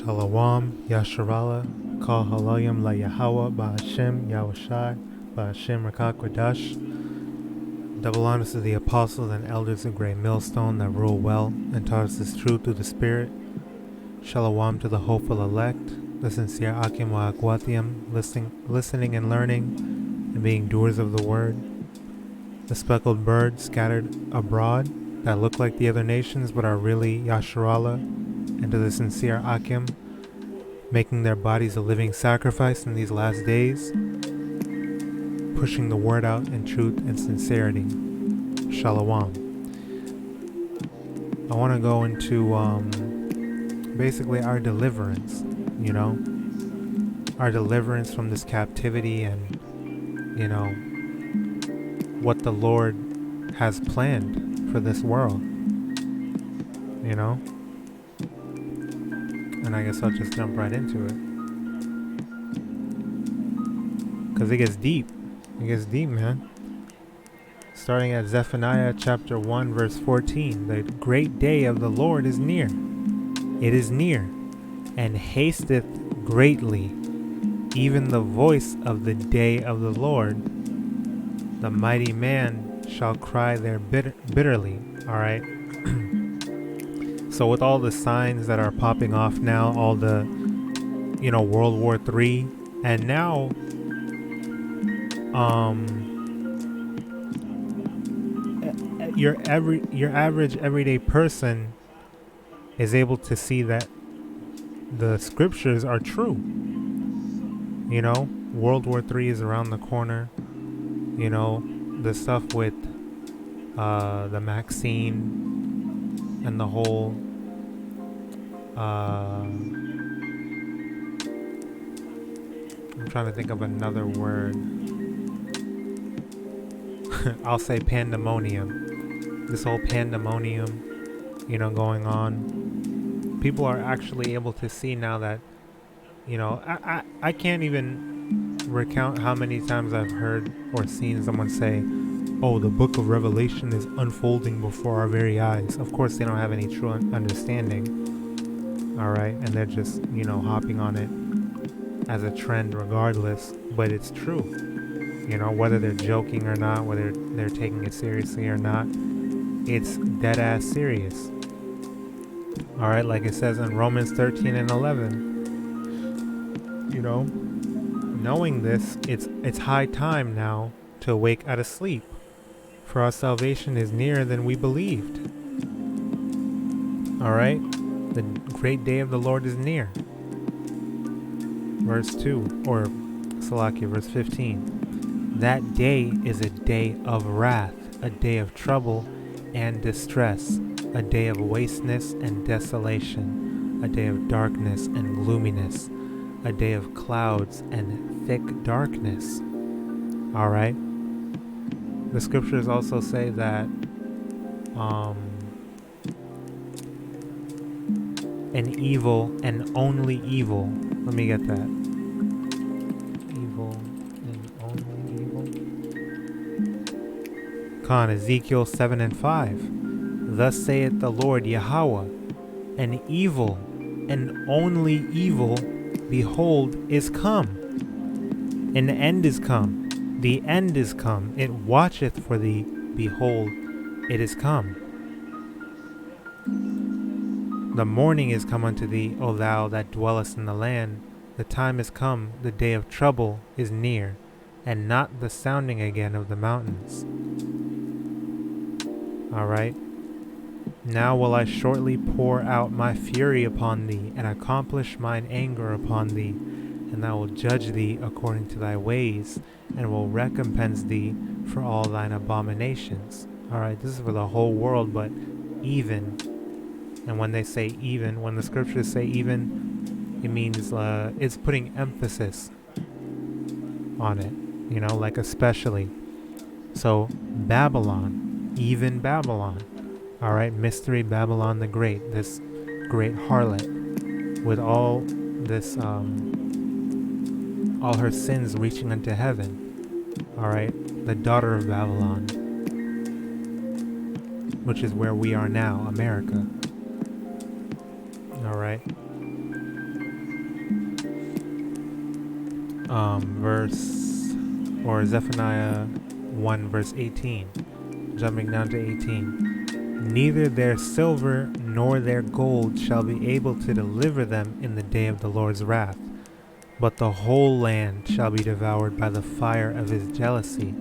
Shalom, Yasharala, Kal HALALYAM La YAHAWAH, BAHASHAM, YAHAWASHI, BAHASHAM Rakak QADASH. Double honors to the apostles and elders of Great Millstone that rule well and taught us this truth through the Spirit. Shalom to the hopeful elect, the sincere Akim Wa'akwathiam, listening and learning and being doers of the word. The speckled birds scattered abroad that look like the other nations but are really Yasharala, and to the sincere Akim, making their bodies a living sacrifice in these last days, pushing the word out in truth and sincerity. Shalom. I want to go into basically our deliverance, our deliverance from this captivity and, what the Lord has planned for this world, And I guess I'll just jump right into it. Because it gets deep. It gets deep, man. Starting at Zephaniah chapter 1, verse 14. The great day of the Lord is near. It is near, and hasteth greatly, even the voice of the day of the Lord. The mighty man shall cry there bitterly. All right. So with all the signs that are popping off now, all the, World War III, and now, your average everyday person is able to see that the scriptures are true. World War III is around the corner. The stuff with the vaccine and the whole I'm trying to think of another word. I'll say pandemonium. This whole pandemonium, going on. People are actually able to see now that, I can't even recount how many times I've heard or seen someone say, oh, the book of Revelation is unfolding before our very eyes. Of course, they don't have any true understanding. All right. And they're just, hopping on it as a trend regardless. But it's true. Whether they're joking or not, whether they're taking it seriously or not, it's dead ass serious. All right. Like it says in Romans 13 and 11, knowing this, it's high time now to awake out of sleep. For our salvation is nearer than we believed. All right? The great day of the Lord is near. Verse 2, or Salakia, verse 15. That day is a day of wrath, a day of trouble and distress, a day of wasteness and desolation, a day of darkness and gloominess, a day of clouds and thick darkness. All right? The scriptures also say that an evil and only evil. Let me get that. Evil and only evil. Con Ezekiel 7 and 5. Thus saith the Lord Yahawah, an evil and only evil, behold, is come. An end is come. The end is come, it watcheth for thee, behold, it is come. The morning is come unto thee, O thou that dwellest in the land. The time is come, the day of trouble is near, and not the sounding again of the mountains. Alright. Now will I shortly pour out my fury upon thee, and accomplish mine anger upon thee, and I will judge thee according to thy ways, and will recompense thee for all thine abominations. Alright, this is for the whole world, but even. And when they say even, when the scriptures say even, it means it's putting emphasis on it, like especially. So Babylon, even Babylon. Alright, mystery Babylon the Great, this great harlot with all this all her sins reaching unto heaven. Alright, the daughter of Babylon, which is where we are now, America. Alright. verse, or Zephaniah 1 verse 18, jumping down to 18. Neither their silver nor their gold shall be able to deliver them in the day of the Lord's wrath, but the whole land shall be devoured by the fire of his jealousy,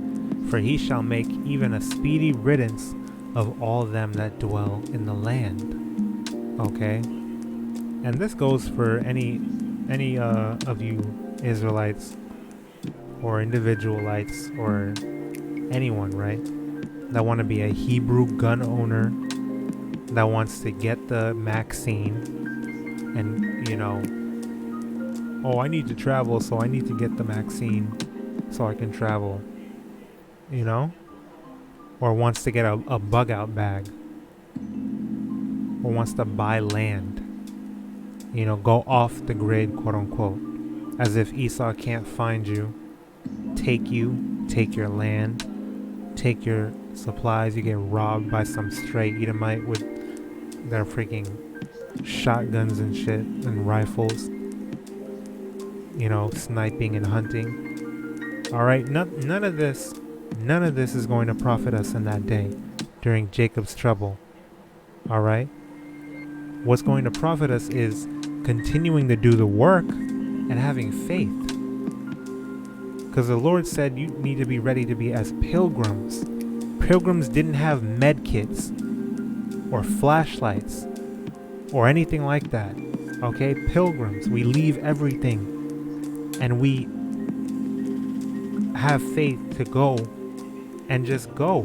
for he shall make even a speedy riddance of all them that dwell in the land. Okay, and this goes for any of you Israelites or individualites or anyone, right, that want to be a Hebrew gun owner, that wants to get the Maxine, and oh, I need to travel, so I need to get the Maxine so I can travel, or wants to get a bug out bag, or wants to buy land, go off the grid, quote unquote, as if Esau can't find you, take your land, take your supplies. You get robbed by some stray Edomite with their freaking shotguns and shit and rifles, sniping and hunting. All right, none of this is going to profit us in that day during Jacob's trouble. All right, what's going to profit us is continuing to do the work and having faith, because the Lord said you need to be ready to be as pilgrims. Pilgrims didn't have med kits or flashlights or anything like that. Okay, pilgrims, we leave everything and we have faith to go and just go.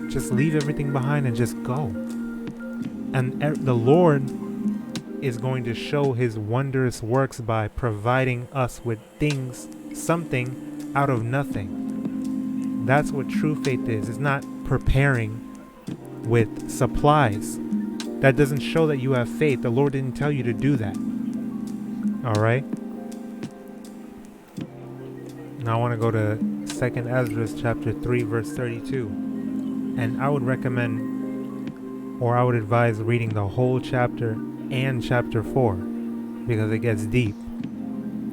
Just leave everything behind and just go. And the Lord is going to show his wondrous works by providing us with things, something out of nothing. That's what true faith is. It's not preparing with supplies. That doesn't show that you have faith. The Lord didn't tell you to do that. All right. Now I want to go to 2nd Ezra chapter 3 verse 32. And I would recommend, or I would advise, reading the whole chapter and chapter 4, because it gets deep.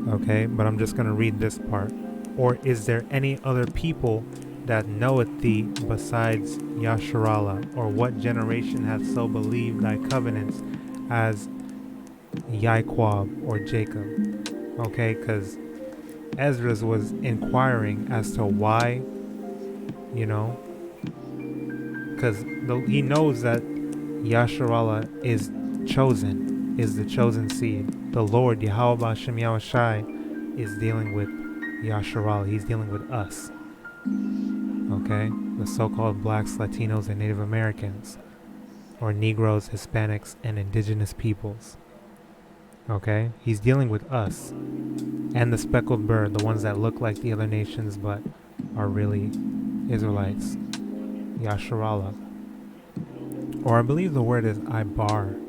Okay, but I'm just going to read this part. Or is there any other people that knoweth thee besides Yasharallah? Or what generation hath so believed thy covenants as Yaquab or Jacob? Okay, because Ezra was inquiring as to why, because he knows that Yasharallah is chosen, is the chosen seed. The Lord, YAHAWAH Yahawashi, is dealing with Yasharallah. He's dealing with us. Okay? The so-called blacks, Latinos, and Native Americans, or Negroes, Hispanics, and indigenous peoples. Okay? He's dealing with us. And the speckled bird, the ones that look like the other nations but are really Israelites. Yasharallah. Or I believe the word is Ibaria,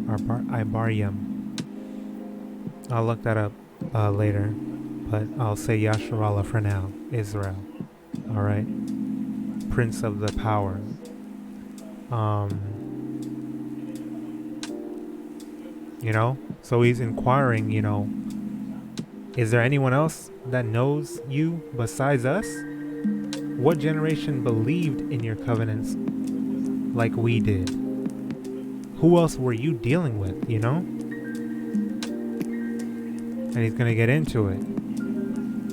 or Ibarium. I'll look that up later, but I'll say Yasharallah for now. Israel. Alright? Prince of the power. So he's inquiring, is there anyone else that knows you besides us? What generation believed in your covenants like we did? Who else were you dealing with, And he's going to get into it.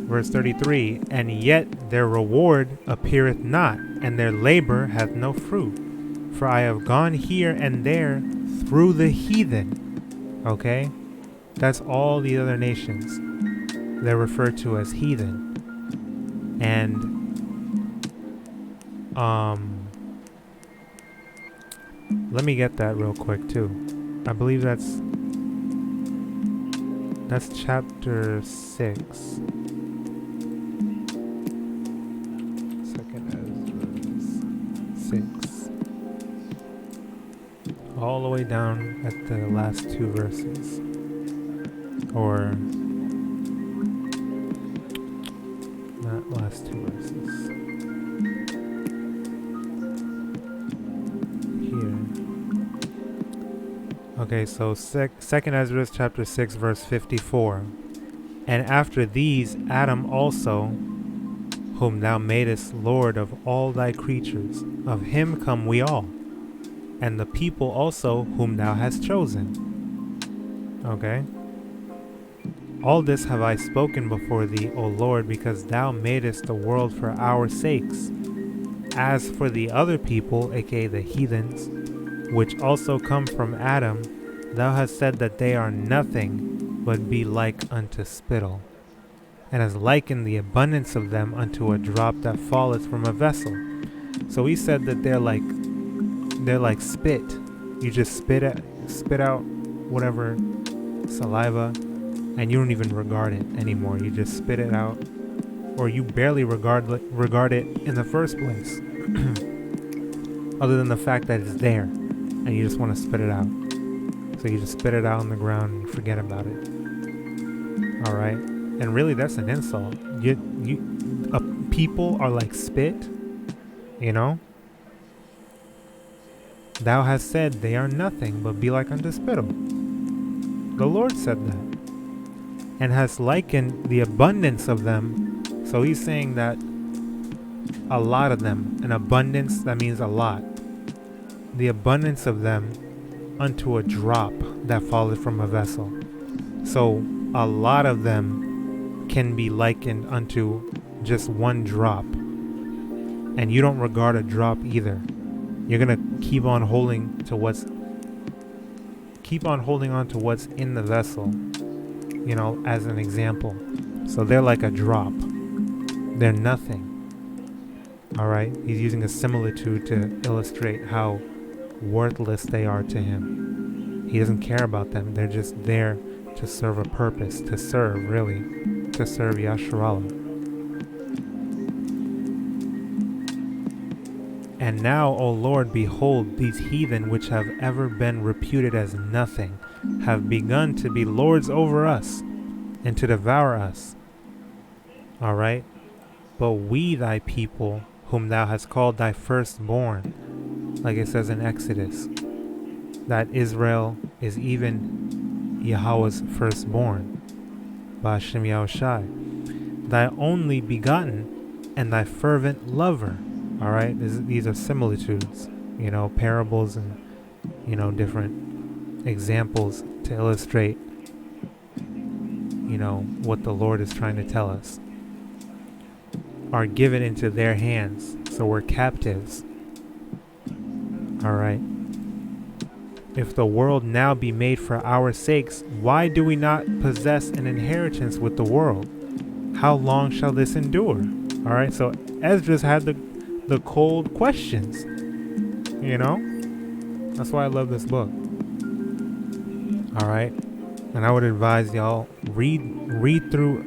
Verse 33, and yet their reward appeareth not, and their labor hath no fruit. For I have gone here and there through the heathen. Okay? That's all the other nations. They're referred to as heathen. And let me get that real quick too. I believe that's chapter 6. 2nd Ezra 6. All the way down at the last two verses. Or not last two verses. Okay, so 2nd Ezra chapter 6 verse 54. And after these Adam also, whom thou madest Lord of all thy creatures, of him come we all, and the people also whom thou hast chosen. Okay. All this have I spoken before thee, O Lord, because thou madest the world for our sakes. As for the other people, aka the heathens, which also come from Adam, thou hast said that they are nothing, but be like unto spittle, and has likened the abundance of them unto a drop that falleth from a vessel. So he said that they're like spit. You just spit out whatever saliva, and you don't even regard it anymore. You just spit it out, or you barely regard it in the first place, other than the fact that it's there, and you just want to spit it out. So you just spit it out on the ground and forget about it. All right, and really, that's an insult. People are like spit, you know. Thou hast said they are nothing, but be like unto spittle. The Lord said that, and has likened the abundance of them. So he's saying that a lot of them, an abundance, that means a lot. The abundance of them unto a drop that falleth from a vessel. So a lot of them can be likened unto just one drop. And you don't regard a drop either. You're going to keep on holding on to what's in the vessel, you know, as an example. So they're like a drop. They're nothing. All right. He's using a similitude to illustrate how worthless they are to him. He doesn't care about them. They're just there to serve a purpose, to serve Yasharallah. And now, O Lord, behold, these heathen which have ever been reputed as nothing have begun to be lords over us and to devour us. All right. But we, thy people, whom thou hast called thy firstborn, like it says in Exodus, that Israel is even Yahweh's firstborn, BAHASHAM YAHWASHI, thy only begotten and thy fervent lover. All right, these are similitudes, you know, parables and, you know, different examples to illustrate, you know, what the Lord is trying to tell us, are given into their hands. So we're captives. All right. If the world now be made for our sakes, why do we not possess an inheritance with the world? How long shall this endure? All right. So Esdras had the cold questions, you know. That's why I love this book. All right. And I would advise y'all read through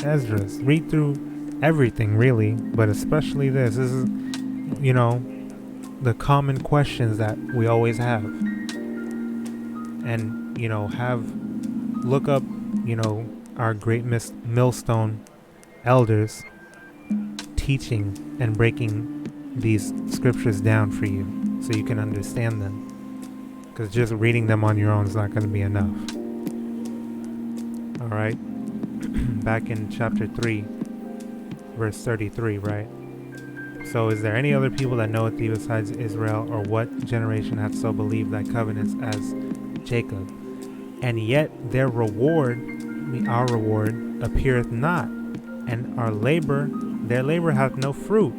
Esdras, read through everything really, but especially this is, you know, the common questions that we always have. And, you know, look up, you know, our great millstone elders teaching and breaking these scriptures down for you so you can understand them, because just reading them on your own is not going to be enough. All right. Back in chapter 3 verse 33, right? So is there any other people that knoweth thee besides Israel, or what generation hath so believed thy covenants as Jacob? And yet their reward, our reward, appeareth not, and their labor hath no fruit.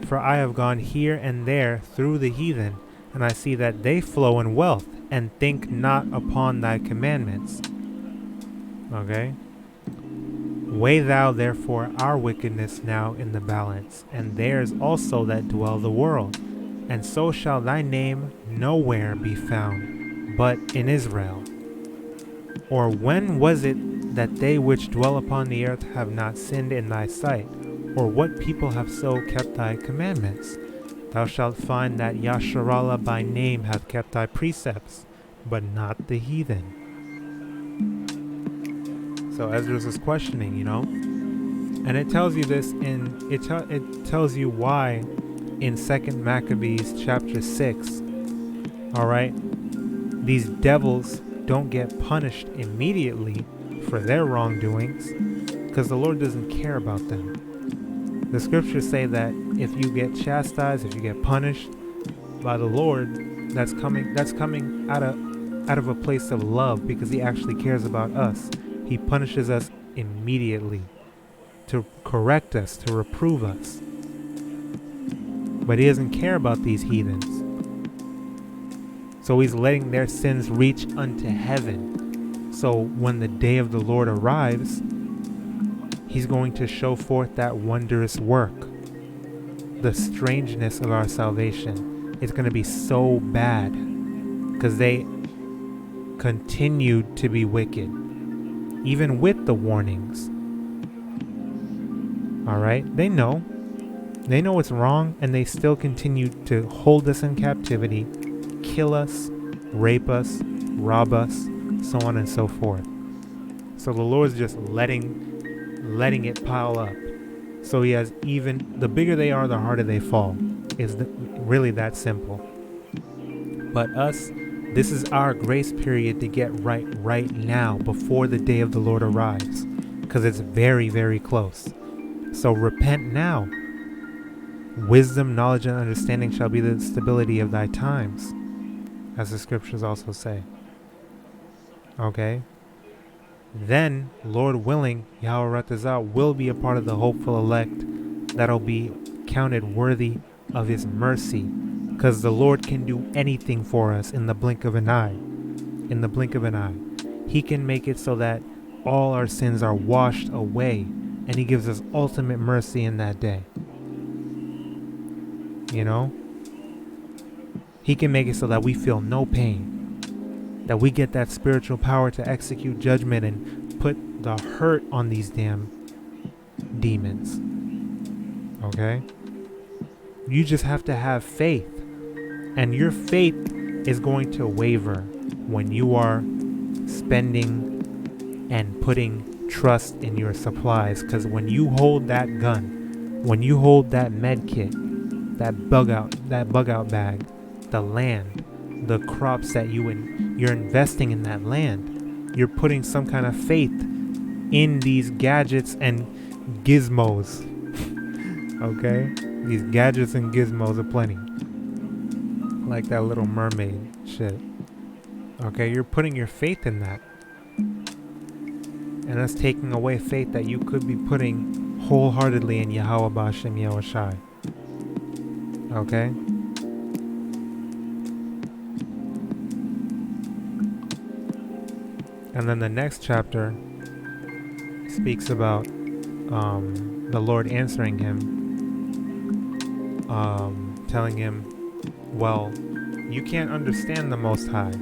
For I have gone here and there through the heathen, and I see that they flow in wealth, and think not upon thy commandments. Okay? Weigh thou therefore our wickedness now in the balance, and theirs also that dwell the world, and so shall thy name nowhere be found, but in Israel. Or when was it that they which dwell upon the earth have not sinned in thy sight? Or what people have so kept thy commandments? Thou shalt find that Yasharallah by name hath kept thy precepts, but not the heathen. So Esdras is questioning, you know, and it tells you this it tells you why in 2nd Maccabees chapter 6. All right, these devils don't get punished immediately for their wrongdoings, because the Lord doesn't care about them. The scriptures say that if you get chastised, if you get punished by the Lord, that's coming out of a place of love, because he actually cares about us. He punishes us immediately to correct us, to reprove us. But he doesn't care about these heathens. So he's letting their sins reach unto heaven. So when the day of the Lord arrives, he's going to show forth that wondrous work. The strangeness of our salvation is going to be so bad because they continued to be wicked, even with the warnings. Alright, they know it's wrong, and they still continue to hold us in captivity, kill us, rape us, rob us, so on and so forth. So the Lord's just letting it pile up. So he has, even the bigger they are, the harder they fall. It's really that simple. But us, this is our grace period to get right now, before the day of the Lord arrives, because it's very, very close. So repent now. Wisdom, knowledge, and understanding shall be the stability of thy times, as the scriptures also say. Okay? Then, Lord willing, YAHAWADAH will be a part of the hopeful elect that'll be counted worthy of his mercy, because the Lord can do anything for us in the blink of an eye. In the blink of an eye. He can make it so that all our sins are washed away, and he gives us ultimate mercy in that day. You know? He can make it so that we feel no pain, that we get that spiritual power to execute judgment and put the hurt on these damn demons. Okay? You just have to have faith, and your faith is going to waver when you are spending and putting trust in your supplies, because when you hold that gun, when you hold that med kit, that bug out bag, the land, the crops that you're investing in that land, you're putting some kind of faith in these gadgets and gizmos. Okay? These gadgets and gizmos are plenty. Like that Little Mermaid shit. Okay? You're putting your faith in that. And that's taking away faith that you could be putting wholeheartedly in Yahweh BAHASHAM YAHAWASHI. Okay? And then the next chapter speaks about the Lord answering him, telling him, well, you can't understand the Most High.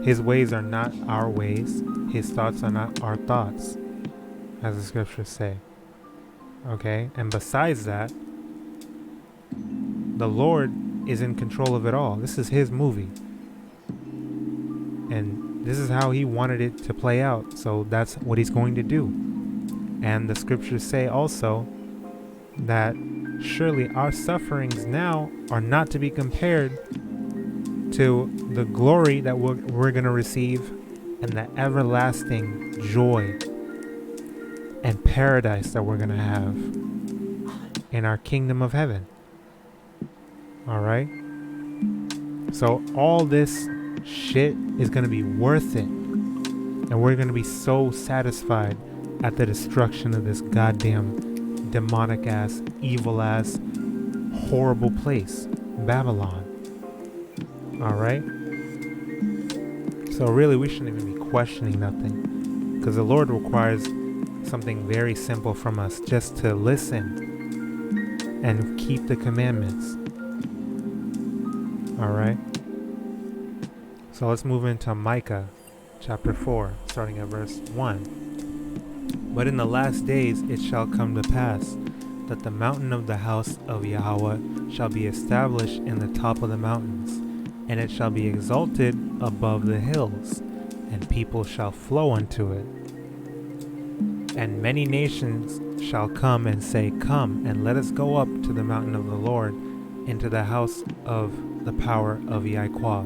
His ways are not our ways. His thoughts are not our thoughts, as the scriptures say. Okay? And besides that, the Lord is in control of it all. This is his movie. And this is how he wanted it to play out. So that's what he's going to do. And the scriptures say also that surely our sufferings now are not to be compared to the glory that we're going to receive and the everlasting joy and paradise that we're going to have in our kingdom of heaven. All right? So all this shit is going to be worth it. And we're going to be so satisfied at the destruction of this goddamn demonic ass, evil ass, horrible place, Babylon. All right? So really, we shouldn't even be questioning nothing, because the Lord requires something very simple from us, just to listen and keep the commandments. All right? So let's move into Micah chapter 4, starting at verse 1. But in the last days it shall come to pass that the mountain of the house of Yahweh shall be established in the top of the mountains, and it shall be exalted above the hills, and people shall flow unto it. And many nations shall come and say, Come, and let us go up to the mountain of the Lord, into the house of the power of Yahweh,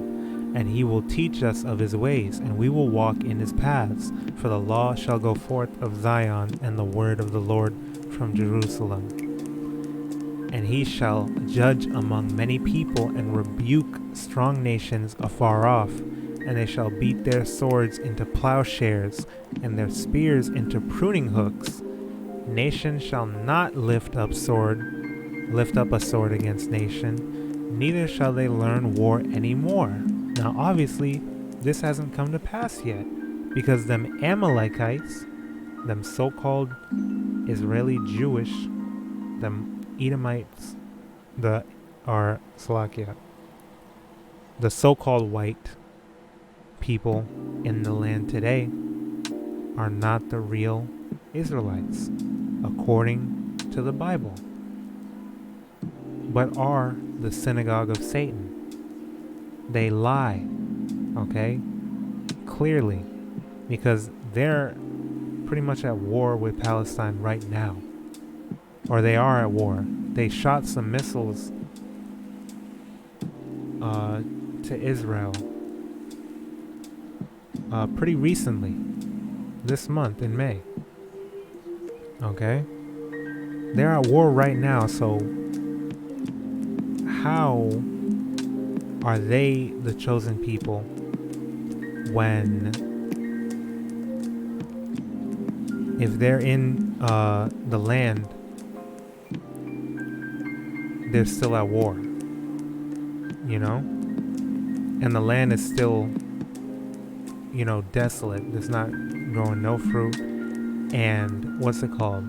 and he will teach us of his ways, and we will walk in his paths. For the law shall go forth of Zion, and the word of the Lord from Jerusalem. And he shall judge among many people, and rebuke strong nations afar off. And they shall beat their swords into plowshares, and their spears into pruning hooks. Nation shall not lift up a sword against nation, neither shall they learn war any more. Now obviously, this hasn't come to pass yet, because them Amalekites, them so-called Israeli Jewish, them Edomites, the so-called white people in the land today are not the real Israelites, according to the Bible, but are the synagogue of Satan. They lie, okay? Clearly, because they're pretty much at war with Palestine right now. Or they are at war. They shot some missiles to Israel pretty recently, this month in May. Okay? They're at war right now, so how are they the chosen people when, if they're in the land, they're still at war, you know? And the land is still, you know, desolate. There's not growing no fruit. And what's it called?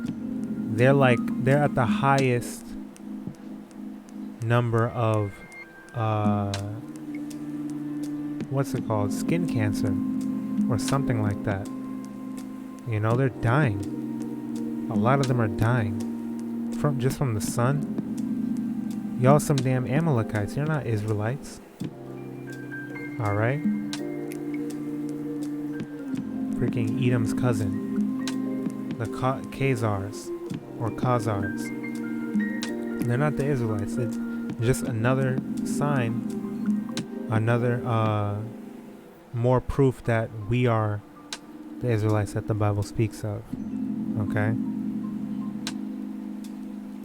They're at the highest number of what's it called? Skin cancer or something like that. You know, they're dying. A lot of them are dying from the sun. Y'all some damn Amalekites. You're not Israelites. Alright? Freaking Edom's cousin. The Khazars. Or Khazars. They're not the Israelites. It's just another sign. Another, more proof that we are the Israelites that the Bible speaks of. Okay?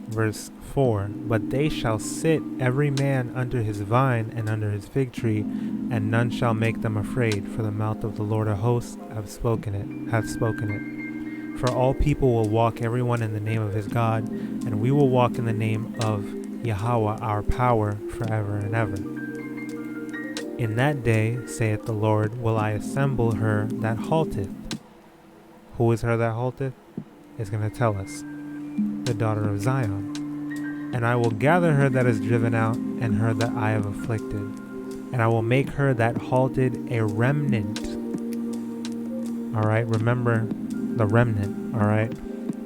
Verse 4, but they shall sit every man under his vine and under his fig tree, and none shall make them afraid, for the mouth of the Lord of hosts hath spoken it. For all people will walk everyone in the name of his God, and we will walk in the name of YAHAWAH our power forever and ever. In that day, saith the Lord, will I assemble her that halteth. Who is her that halteth? It's going to tell us. The daughter of Zion. And I will gather her that is driven out, and her that I have afflicted. And I will make her that halted a remnant. Alright, remember the remnant, alright?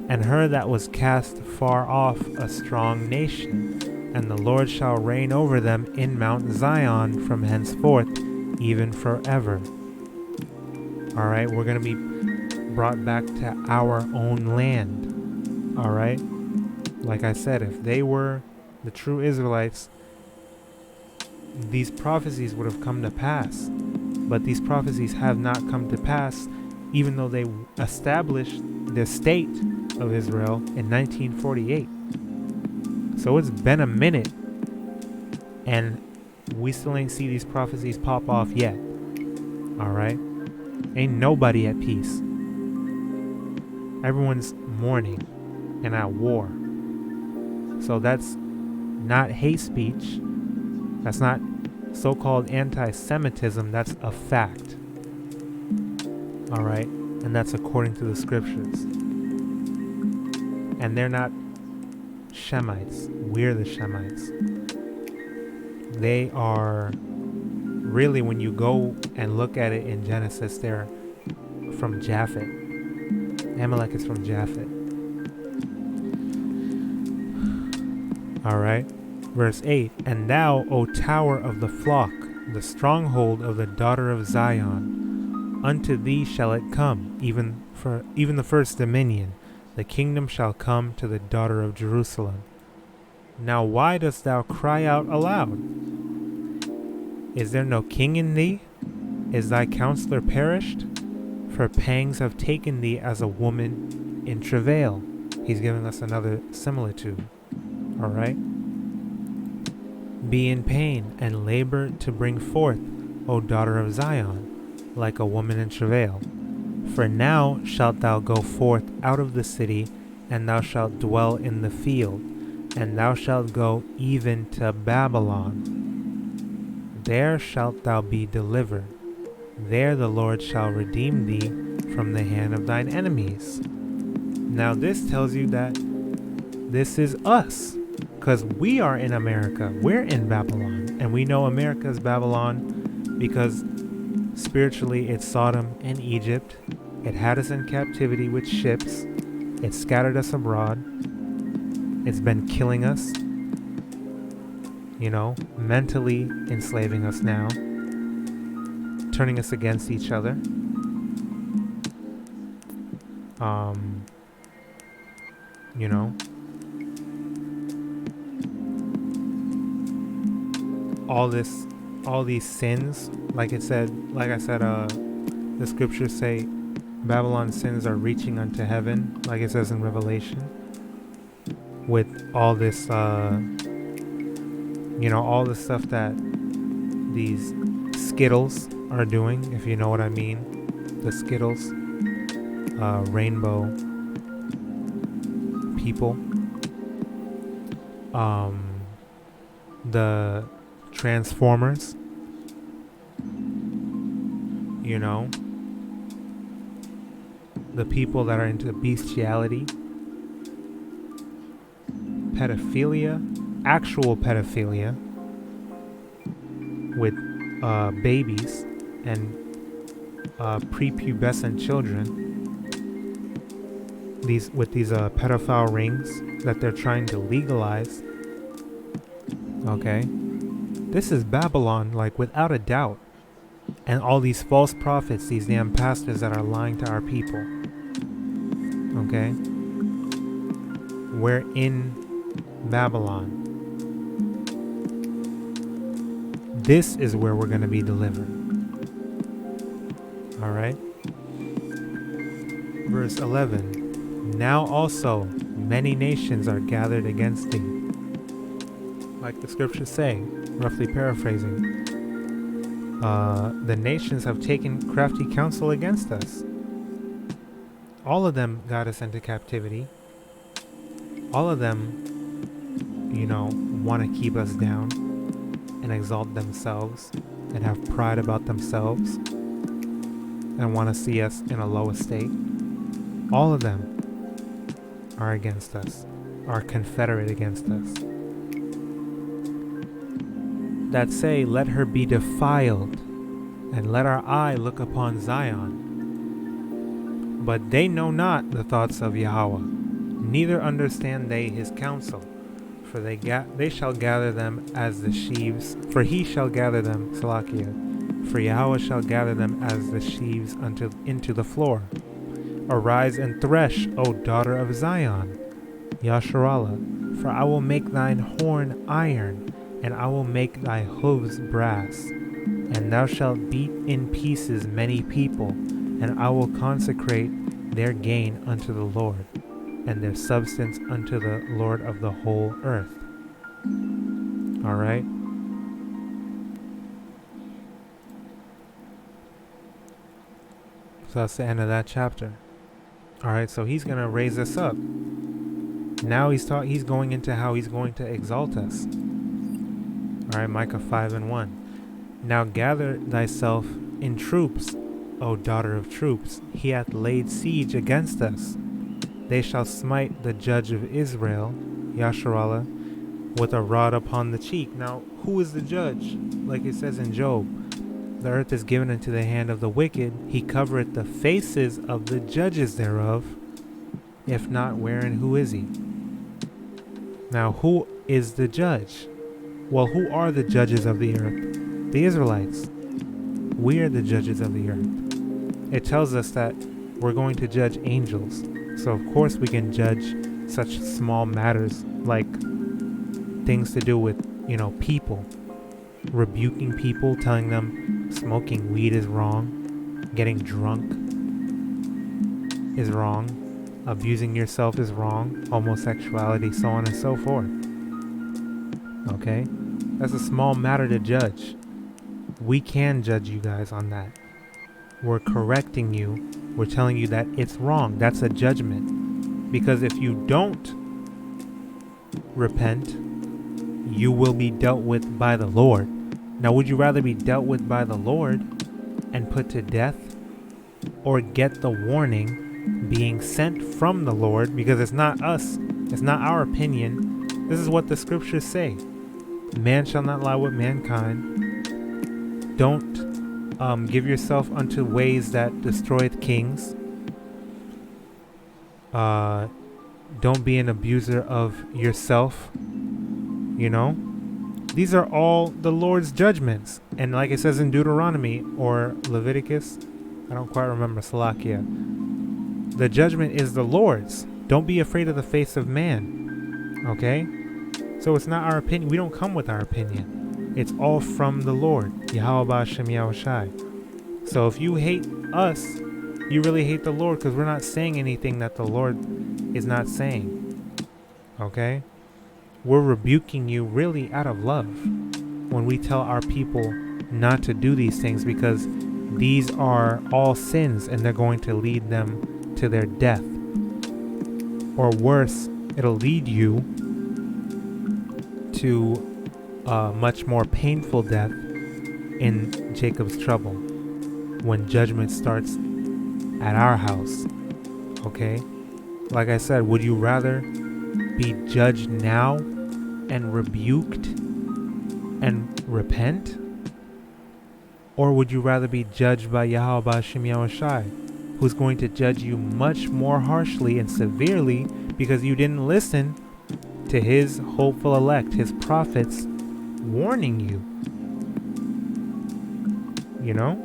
And her that was cast far off a strong nation. And the Lord shall reign over them in Mount Zion from henceforth, even forever. Alright, we're going to be brought back to our own land. Alright? Like I said, if they were the true Israelites, these prophecies would have come to pass. But these prophecies have not come to pass, even though they established the state of Israel in 1948. So it's been a minute, and we still ain't see these prophecies pop off yet. Alright? Ain't nobody at peace. Everyone's mourning and at war. So that's not hate speech. That's not so-called anti-Semitism. That's a fact. Alright? And that's according to the scriptures. And they're not Shemites. We're the Shemites. They are really, when you go and look at it in Genesis, they're from Japhet. Amalek is from Japhet. Alright, verse 8, and thou, O tower of the flock, the stronghold of the daughter of Zion, unto thee shall it come, even the first dominion. The kingdom shall come to the daughter of Jerusalem. Now why dost thou cry out aloud? Is there no king in thee? Is thy counselor perished? For pangs have taken thee as a woman in travail. He's giving us another similitude. All right? Be in pain and labor to bring forth, O daughter of Zion, like a woman in travail. For now shalt thou go forth out of the city, and thou shalt dwell in the field, and thou shalt go even to Babylon. There shalt thou be delivered. There the Lord shall redeem thee from the hand of thine enemies. Now this tells you that this is us, because we are in America. We're in Babylon, and we know America is Babylon because spiritually it's Sodom and Egypt. It had us in captivity with ships. It scattered us abroad. It's been killing us, mentally enslaving us now, turning us against each other. All these sins, like I said, the scriptures say Babylon's sins are reaching unto heaven, like it says in Revelation, with all this, all the stuff that these Skittles are doing, if you know what I mean. The Skittles, rainbow people, the Transformers, the people that are into bestiality, pedophilia, actual pedophilia with babies and prepubescent children, these pedophile rings that they're trying to legalize. Okay, this is Babylon, like, without a doubt. And all these false prophets, these damn pastors that are lying to our people. Okay, we're in Babylon. This is where we're going to be delivered. All right. Verse 11. Now also many nations are gathered against thee. Like the scriptures say, roughly paraphrasing. The nations have taken crafty counsel against us. All of them got us into captivity. All of them, want to keep us down and exalt themselves and have pride about themselves and want to see us in a low estate. All of them are against us, are confederate against us. That say, let her be defiled, and let our eye look upon Zion. But they know not the thoughts of Yahweh, neither understand they his counsel. For they shall gather them as the sheaves, for he shall gather them, Salakia, for Yahweh shall gather them as the sheaves into the floor. Arise and thresh, O daughter of Zion, Yasharallah, for I will make thine horn iron, and I will make thy hooves brass. And thou shalt beat in pieces many people, and I will consecrate their gain unto the Lord, and their substance unto the Lord of the whole earth. All right. So that's the end of that chapter. All right. So he's going to raise us up. Now he's going into how he's going to exalt us. All right. Micah 5:1. Now gather thyself in troops, O daughter of troops. He hath laid siege against us. They shall smite the judge of Israel, Yasharallah, with a rod upon the cheek. Now, who is the judge? Like it says in Job, the earth is given into the hand of the wicked. He covereth the faces of the judges thereof. If not, where and who is he? Now, who is the judge? Well, who are the judges of the earth? The Israelites. We are the judges of the earth. It tells us that we're going to judge angels. So of course we can judge such small matters like things to do with, people. rebuking people, telling them smoking weed is wrong, getting drunk is wrong, abusing yourself is wrong, homosexuality, so on and so forth. Okay? That's a small matter to judge. We can judge you guys on that. We're correcting you. We're telling you that it's wrong. That's a judgment. Because if you don't repent, you will be dealt with by the Lord. Now, would you rather be dealt with by the Lord and put to death, or get the warning being sent from the Lord? Because it's not us. It's not our opinion. This is what the scriptures say. Man shall not lie with mankind. Don't give yourself unto ways that destroyeth kings. Don't be an abuser of yourself. You know, these are all the Lord's judgments. And like it says in Deuteronomy or Leviticus, I don't quite remember, Salakia, the judgment is the Lord's. Don't be afraid of the face of man. Okay? So it's not our opinion. We don't come with our opinion. It's all from the Lord. YAHAWADAH, YAHAWASHI. So if you hate us, you really hate the Lord, because we're not saying anything that the Lord is not saying. Okay? We're rebuking you really out of love when we tell our people not to do these things, because these are all sins and they're going to lead them to their death. Or worse, it'll lead you to a much more painful death in Jacob's trouble, when judgment starts at our house. Okay? Like I said, would you rather be judged now and rebuked and repent? Or would you rather be judged by YAHAWASHI, who's going to judge you much more harshly and severely because you didn't listen to his hopeful elect, his prophets, warning you? You know?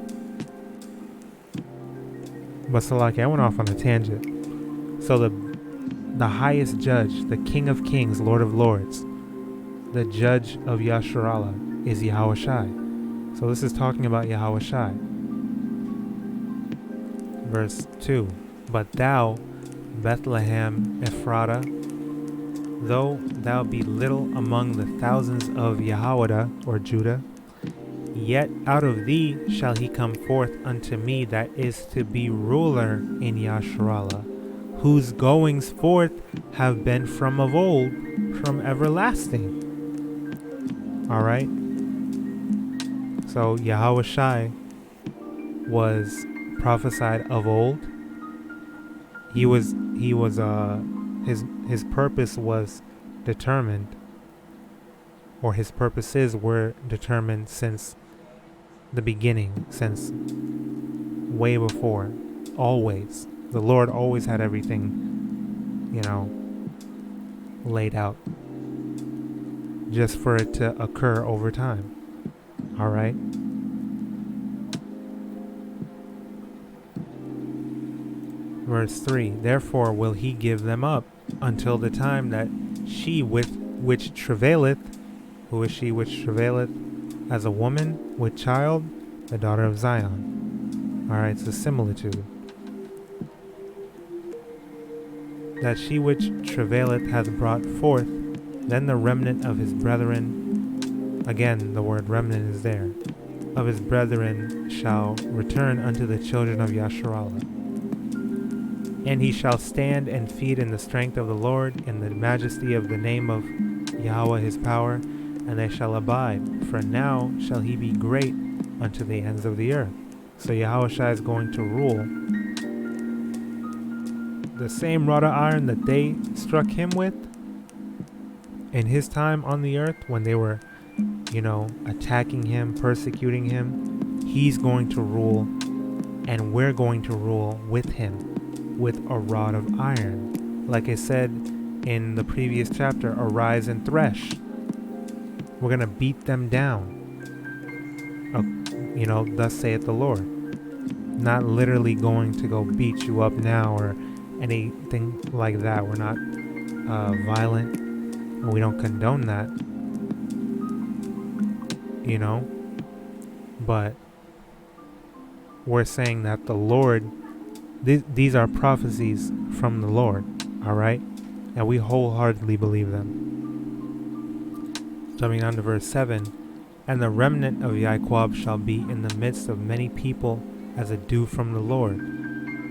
But Salaki, I went off on a tangent. So the highest judge, the King of Kings, Lord of Lords, the judge of Yasharallah is YAHAWASHI. So this is talking about YAHAWASHI. Verse 2. But thou, Bethlehem Ephratah, though thou be little among the thousands of YAHAWADAH, or Judah, yet out of thee shall he come forth unto me that is to be ruler in Yasharallah, whose goings forth have been from of old, from everlasting. Alright? So YAHAWASHI was prophesied of old. His purpose was determined, or his purposes were determined since the beginning, since way before, always. The Lord always had everything, laid out, just for it to occur over time. All right. Verse 3. Therefore will he give them up until the time that she which travaileth, who is she which travaileth as a woman with child, the daughter of Zion. All right, it's a similitude. That she which travaileth hath brought forth, then the remnant of his brethren, again the word remnant is there, of his brethren shall return unto the children of Yasharallah. And he shall stand and feed in the strength of the Lord, in the majesty of the name of Yahweh his power, and they shall abide, for now shall he be great unto the ends of the earth. So YAHAWASHI is going to rule. The same rod of iron that they struck him with in his time on the earth, when they were, attacking him, persecuting him, he's going to rule, and we're going to rule with him with a rod of iron. Like I said in the previous chapter, arise and thresh. We're going to beat them down. Thus saith the Lord. Not literally going to go beat you up now or anything like that. We're not violent, and we don't condone that. you know, but we're saying that the Lord, these are prophecies from the Lord, all right? And we wholeheartedly believe them. Jumping down to verse 7, and the remnant of Yaquab shall be in the midst of many people as a dew from the Lord,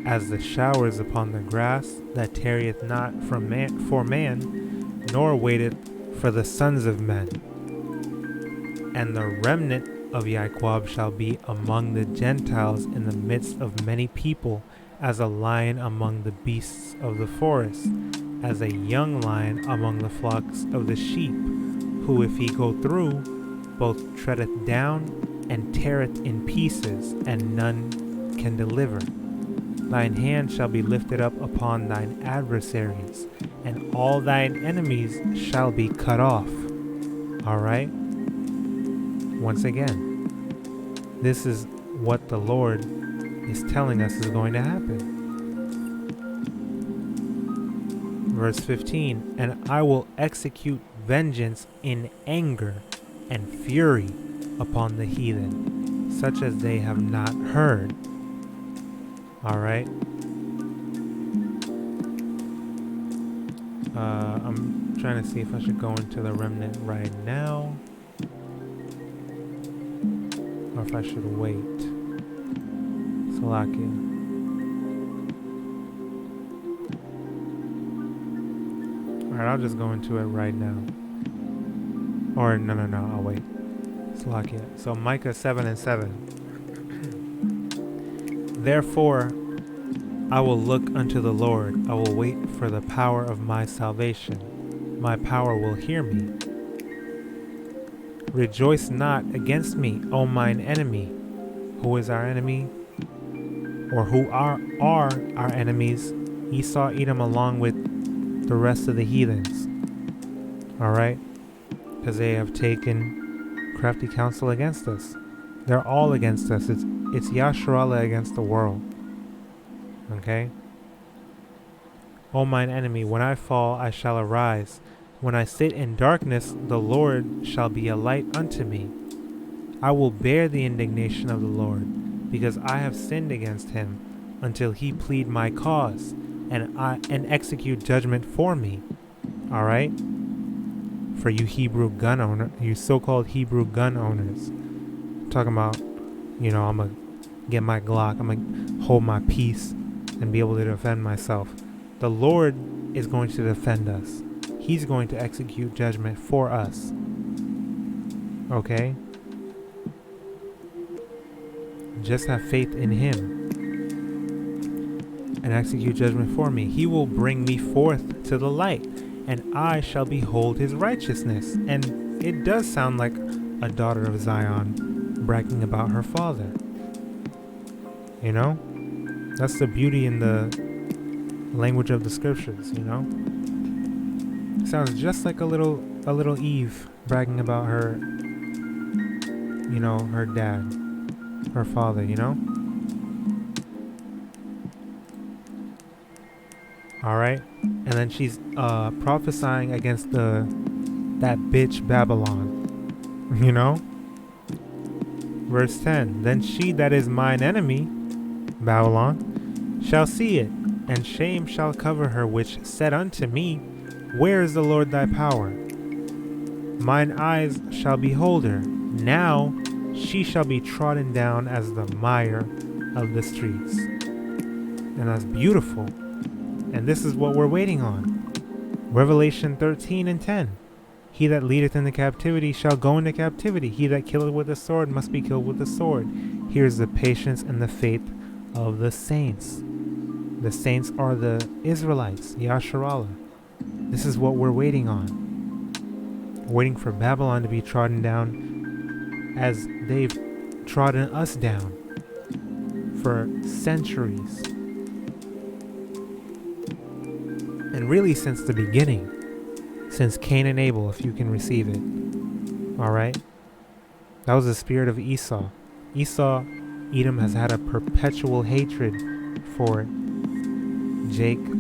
as the showers upon the grass that tarrieth not for man, nor waiteth for the sons of men. And the remnant of Yaquab shall be among the Gentiles in the midst of many people, as a lion among the beasts of the forest, as a young lion among the flocks of the sheep, who if he go through, both treadeth down and teareth in pieces, and none can deliver. Thine hand shall be lifted up upon thine adversaries, and all thine enemies shall be cut off. All right? Once again, this is what the Lord is telling us is going to happen. Verse 15, and I will execute vengeance in anger and fury upon the heathen, such as they have not heard. All right. I'm trying to see if I should go into the remnant right now, or if I should wait. Salakia. Alright, I'll just go into it right now. Or, no, I'll wait. Salakia. So, Micah 7:7. Therefore, I will look unto the Lord. I will wait for the power of my salvation. My power will hear me. Rejoice not against me, O mine enemy. Who is our enemy? Or who are our enemies? Esau, Edom, along with the rest of the heathens. Alright? Because they have taken crafty counsel against us. They're all against us. It's Yasharallah against the world. Okay? O mine enemy, when I fall, I shall arise. When I sit in darkness, the Lord shall be a light unto me. I will bear the indignation of the Lord, because I have sinned against him, until he plead my cause, and execute judgment for me. All right? For you Hebrew gun owner, you so-called Hebrew gun owners, talking about, you know, I'm gonna get my Glock, I'm gonna hold my peace and be able to defend myself. The Lord is going to defend us. He's going to execute judgment for us. Okay? Just have faith in him and execute judgment for me. He will bring me forth to the light, and I shall behold his righteousness. And it does sound like a daughter of Zion bragging about her father. You know? That's the beauty in the language of the scriptures, you know? It sounds just like a little Eve bragging about her, you know, her dad, her father, you know? Alright? And then she's prophesying against that bitch Babylon. You know? Verse 10. Then she that is mine enemy, Babylon, shall see it, and shame shall cover her, which said unto me, where is the Lord thy power? Mine eyes shall behold her. Now she shall be trodden down as the mire of the streets. And that's beautiful. And this is what we're waiting on. Revelation 13:10. He that leadeth into captivity shall go into captivity. He that killeth with the sword must be killed with the sword. Here's the patience and the faith of the saints. The saints are the Israelites, Yasharallah. This is what we're waiting on. We're waiting for Babylon to be trodden down as they've trodden us down for centuries. And really since the beginning. Since Cain and Abel, if you can receive it. Alright? That was the spirit of Esau. Esau, Edom, has had a perpetual hatred for Jacob,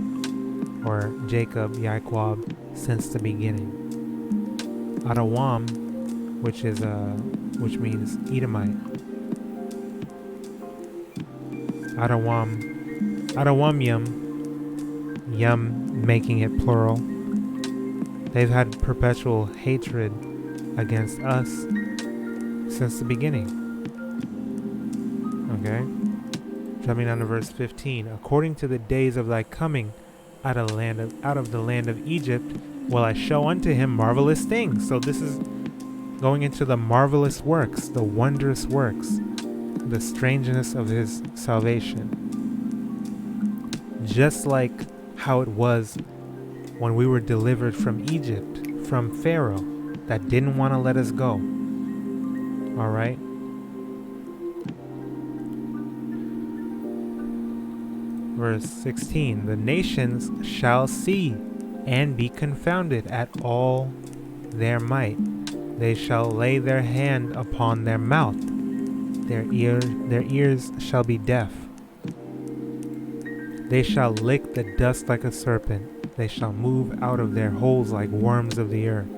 Yaquab, since the beginning. Adawam, which is which means Edomite. Adawamyam, Yam making it plural. They've had perpetual hatred against us since the beginning. Okay? Jumping down to verse 15. According to the days of thy coming out of the land of Egypt, will I show unto him marvelous things. So this is going into the marvelous works, the wondrous works, the strangeness of his salvation. Just like how it was when we were delivered from Egypt, from Pharaoh, that didn't want to let us go. All right? Verse 16, the nations shall see and be confounded at all their might. They shall lay their hand upon their mouth. Their ears shall be deaf. They shall lick the dust like a serpent. They shall move out of their holes like worms of the earth.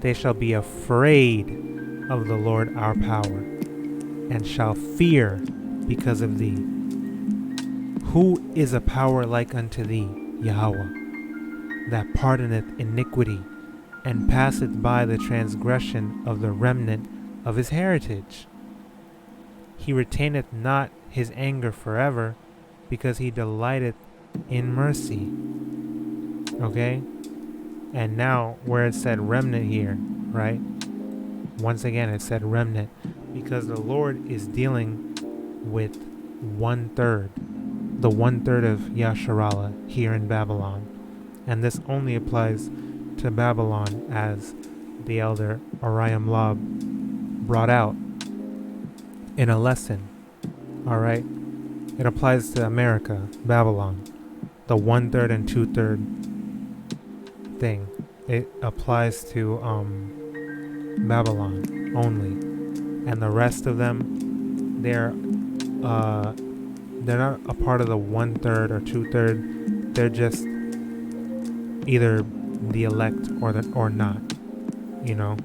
They shall be afraid of the Lord our power, and shall fear because of thee. Who is a power like unto thee, Yahweh, that pardoneth iniquity, and passeth by the transgression of the remnant of his heritage? He retaineth not his anger forever, because he delighteth in mercy. Okay? And now, where it said remnant here, right? Once again, it said remnant, because the Lord is dealing with 1/3, the 1/3 of Yasharallah here in Babylon. And this only applies to Babylon, as the elder Oriam Lob brought out in a lesson. All right? It applies to America, Babylon, the 1/3 and 2/3 thing. It applies to Babylon only, and the rest of them, they're not a part of the 1/3 or 2/3. They're just either the elect or not, you know.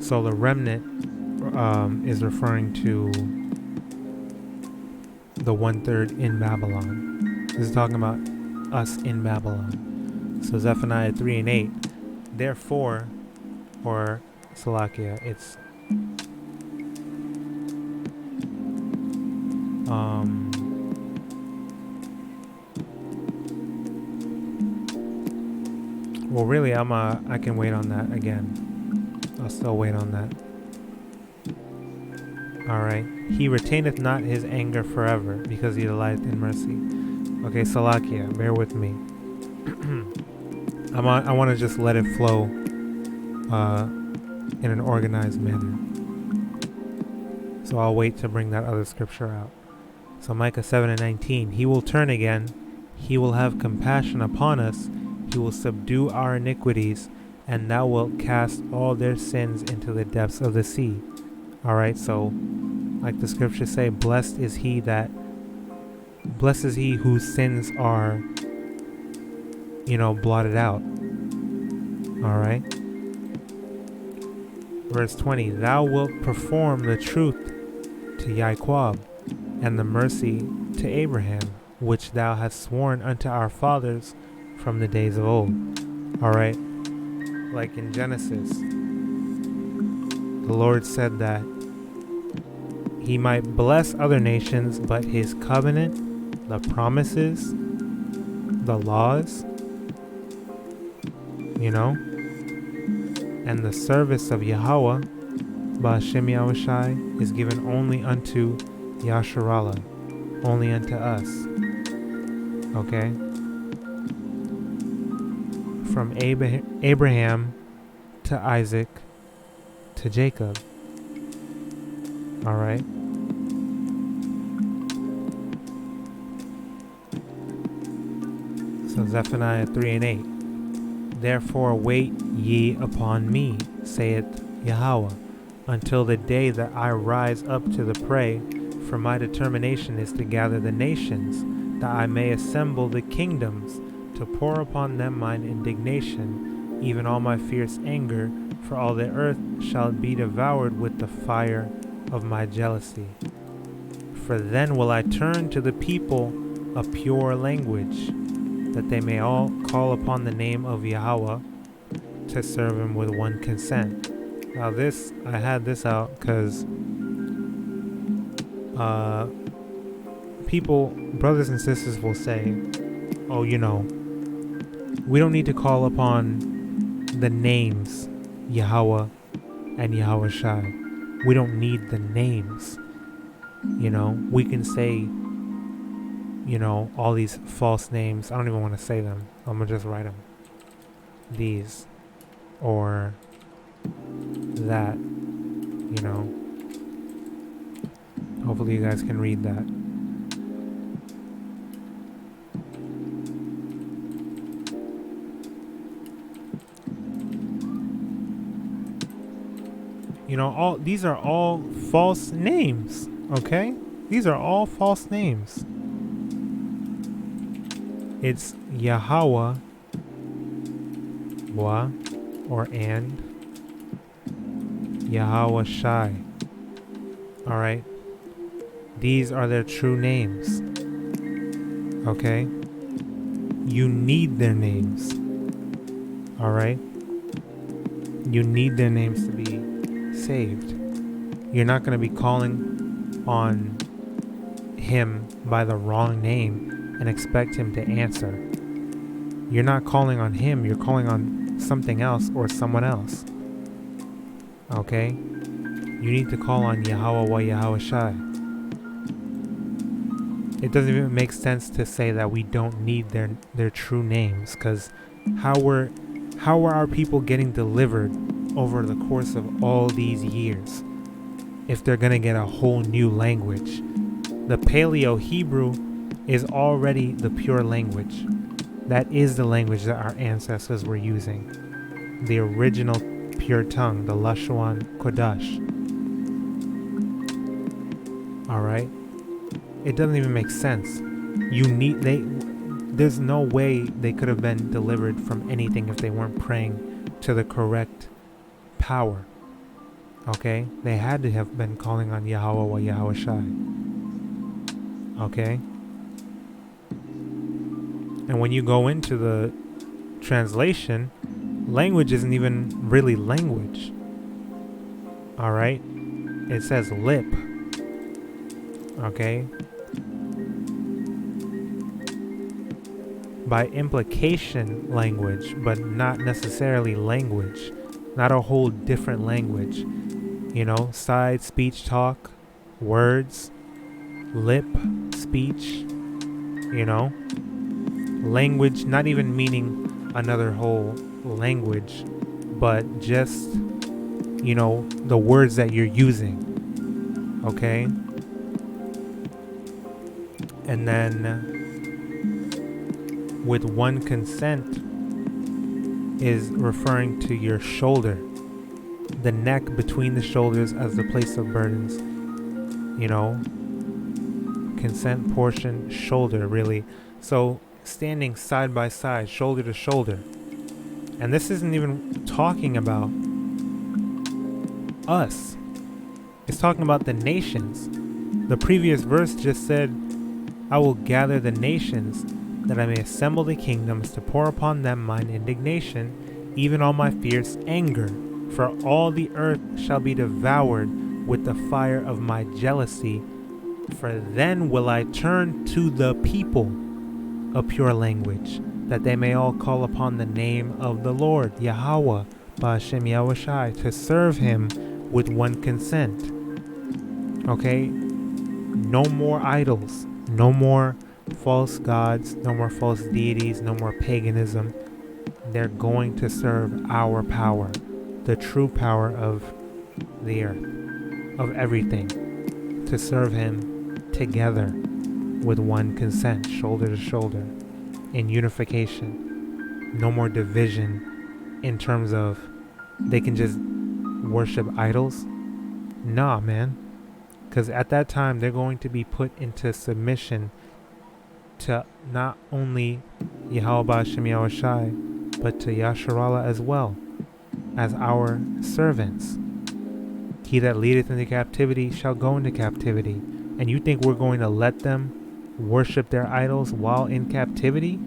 So the remnant is referring to the 1/3 in Babylon. This is talking about us in Babylon. So Zephaniah 3 and 8. Therefore, or Salakia, it's well, really, I can wait on that again. I'll still wait on that. Alright. He retaineth not his anger forever, because he delighteth in mercy. Okay, Salakia, bear with me. I want to just let it flow in an organized manner. So I'll wait to bring that other scripture out. So Micah 7 and 19. He will turn again. He will have compassion upon us. He will subdue our iniquities, and thou wilt cast all their sins into the depths of the sea. Alright, so like the scriptures say, blessed is he whose sins are, blotted out. Alright. Verse 20, thou wilt perform the truth to Jacob, and the mercy to Abraham, which thou hast sworn unto our fathers from the days of old. Alright. Like in Genesis, the Lord said that he might bless other nations, but his covenant, the promises, the laws, and the service of Yahawah, BAHASHAM YAHAWASHI, is given only unto Yasharallah, only unto us. Okay? From Abraham to Isaac to Jacob. Alright? So Zephaniah 3 and 8. Therefore wait ye upon me, saith Yahawah, until the day that I rise up to the prey, for my determination is to gather the nations, that I may assemble the kingdoms, to pour upon them mine indignation, even all my fierce anger, for all the earth shall be devoured with the fire of my jealousy. For then will I turn to the people a pure language, that they may all call upon the name of Yahweh to serve him with one consent. Now this, I had this out because people, brothers and sisters will say, oh, you know, we don't need to call upon the names Yahweh and YAHAWASHI. We don't need the names. You know, we can say, you know, all these false names. I don't even want to say them. I'm going to just write them. These. Or that. You know. Hopefully you guys can read that. You know, these are all false names, okay? These are all false names. It's Yahawah, or and, YAHAWASHI. Alright? These are their true names. Okay? You need their names. Alright? You need their names to be saved. You're not going to be calling on him by the wrong name and expect him to answer. You're not calling on him, you're calling on something else or someone else. Okay? You need to call on YAHAWAH YAHAWASHI. It doesn't even make sense to say that we don't need their true names, because how are our people getting delivered over the course of all these years if they're going to get a whole new language? The Paleo Hebrew is already the pure language. That is the language that our ancestors were using. The original pure tongue, the Lashon Kodash. Alright? It doesn't even make sense. There's no way they could have been delivered from anything if they weren't praying to the correct power. Okay? They had to have been calling on YAHAWAH YAHAWASHI. Okay? And when you go into the translation, language isn't even really language. Alright? It says lip. Okay? By implication, language, but not necessarily language. Not a whole different language. You know, side, speech, talk, words, lip, speech, you know. Language, not even meaning another whole language, but just, you know, the words that you're using. Okay? And then with one consent is referring to your shoulder, the neck between the shoulders as the place of burdens. You know, consent portion, shoulder, really. So standing side by side, shoulder to shoulder. And this isn't even talking about us. It's talking about the nations. The previous verse just said, I will gather the nations, that I may assemble the kingdoms to pour upon them mine indignation, even all my fierce anger. For all the earth shall be devoured with the fire of my jealousy. For then will I turn to the people a pure language, that they may all call upon the name of the Lord, Yahawah, BAHASHAM Yahawashi, to serve him with one consent. Okay? No more idols. No more false gods, no more false deities, no more paganism. They're going to serve our power, the true power of the earth, of everything, to serve him together with one consent, shoulder to shoulder, in unification. No more division in terms of they can just worship idols. Nah, man. Because at that time, they're going to be put into submission to not only YAHWAH BAHASHAM Yahawashi, but to Yasharallah as well, as our servants. He that leadeth into captivity shall go into captivity. And you think we're going to let them worship their idols while in captivity?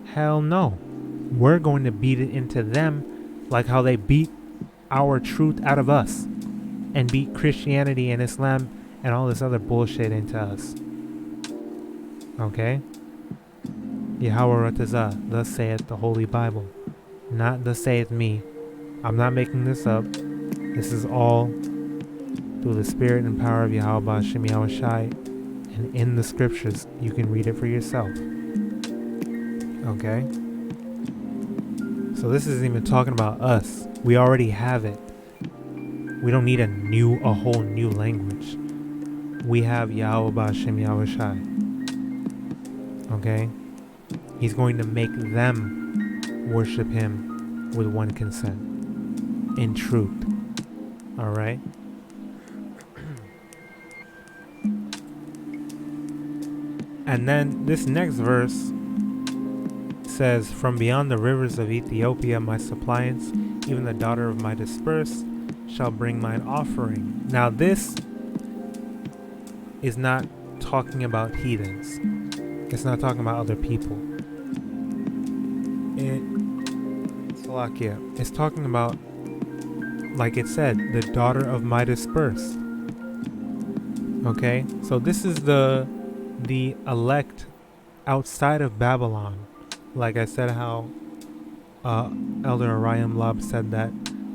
Hell no. We're going to beat it into them like how they beat our truth out of us and beat Christianity and Islam and all this other bullshit into us. Okay? YAHAWADAH, thus saith the Holy Bible. Not thus saith me. I'm not making this up. This is all through the spirit and power of BAHASHAM YAHAWASHI, and in the scriptures. You can read it for yourself. Okay? So this isn't even talking about us. We already have it. We don't need a whole new language. We have BAHASHAM YAHAWASHI. Okay? He's going to make them worship him with one consent. In truth. Alright? And then this next verse says, from beyond the rivers of Ethiopia my suppliants, even the daughter of my dispersed, shall bring mine offering. Now this is not talking about heathens. It's not talking about other people. It's talking about, like it said, the daughter of my dispersed. Okay? So this is the elect outside of Babylon. Like I said, how Elder Ariam Lab said that